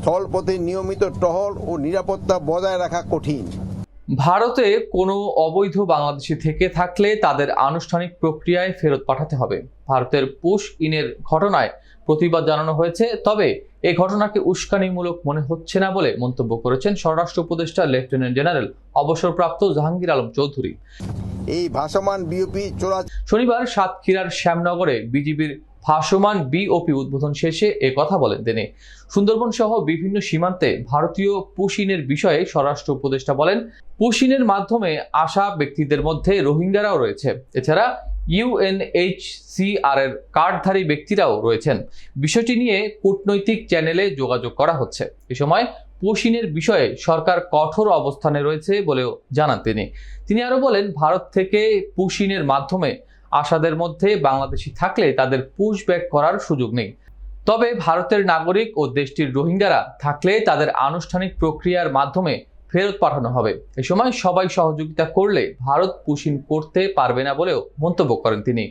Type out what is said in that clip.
স্থলপথে নিয়মিত টহল ও নিরাপত্তা বজায় রাখা কঠিন। ভারতে কোনো অবৈধ বাংলাদেশি থেকে থাকলে তাদের আনুষ্ঠানিক প্রক্রিয়ায় ফেরত পাঠাতে হবে। ভারতের পুশ ইনের ঘটনায় প্রতিবাদ জানানো হয়েছে, তবে এই ঘটনাকে উস্কানিমূলক মনে হচ্ছে না বলে মন্তব্য করেছেন স্বরাষ্ট্র উপদেষ্টা লেফটেন্যান্ট জেনারেল অবসরপ্রাপ্ত জাহাঙ্গীর আলম চৌধুরী। এই ভাসমান বিওপি শনিবার সাতক্ষীরার শ্যামনগরে বিজিবির ভাসমান বিওপি উদ্বোধন শেষে কথা বলেন তিনি। সুন্দরবন সহ বিভিন্ন সীমান্তে ভারতীয় পুশিনের বিষয়ে স্বরাষ্ট্র উপদেষ্টা বলেন, পুশিনের মাধ্যমে আসা ব্যক্তিদের মধ্যে রোহিঙ্গারাও রয়েছে। এছাড়া ইউএনএইচসিআর এর কার্ডধারী ব্যক্তিরাও রয়েছেন। বিষয়টি নিয়ে কূটনৈতিক চ্যানেলে যোগাযোগ করা হচ্ছে। এ সময় পুশিনের বিষয়ে সরকার কঠোর অবস্থানে রয়েছে বলেও জানান তিনি আরো বলেন, ভারত থেকে পুশিনের মাধ্যমে আসাদের মধ্যে বাংলাদেশি থাকলে তাদের পুশব্যাক করার সুযোগ নেই। তবে ভারতের নাগরিক ও দেশটির রোহিঙ্গারা থাকলে তাদের আনুষ্ঠানিক প্রক্রিয়ার মাধ্যমে ফেরত পাঠানো হবে। এ সময় সবাই সহযোগিতা করলে ভারত পুশিন করতে পারবে না বলেও মন্তব্য করেন তিনি।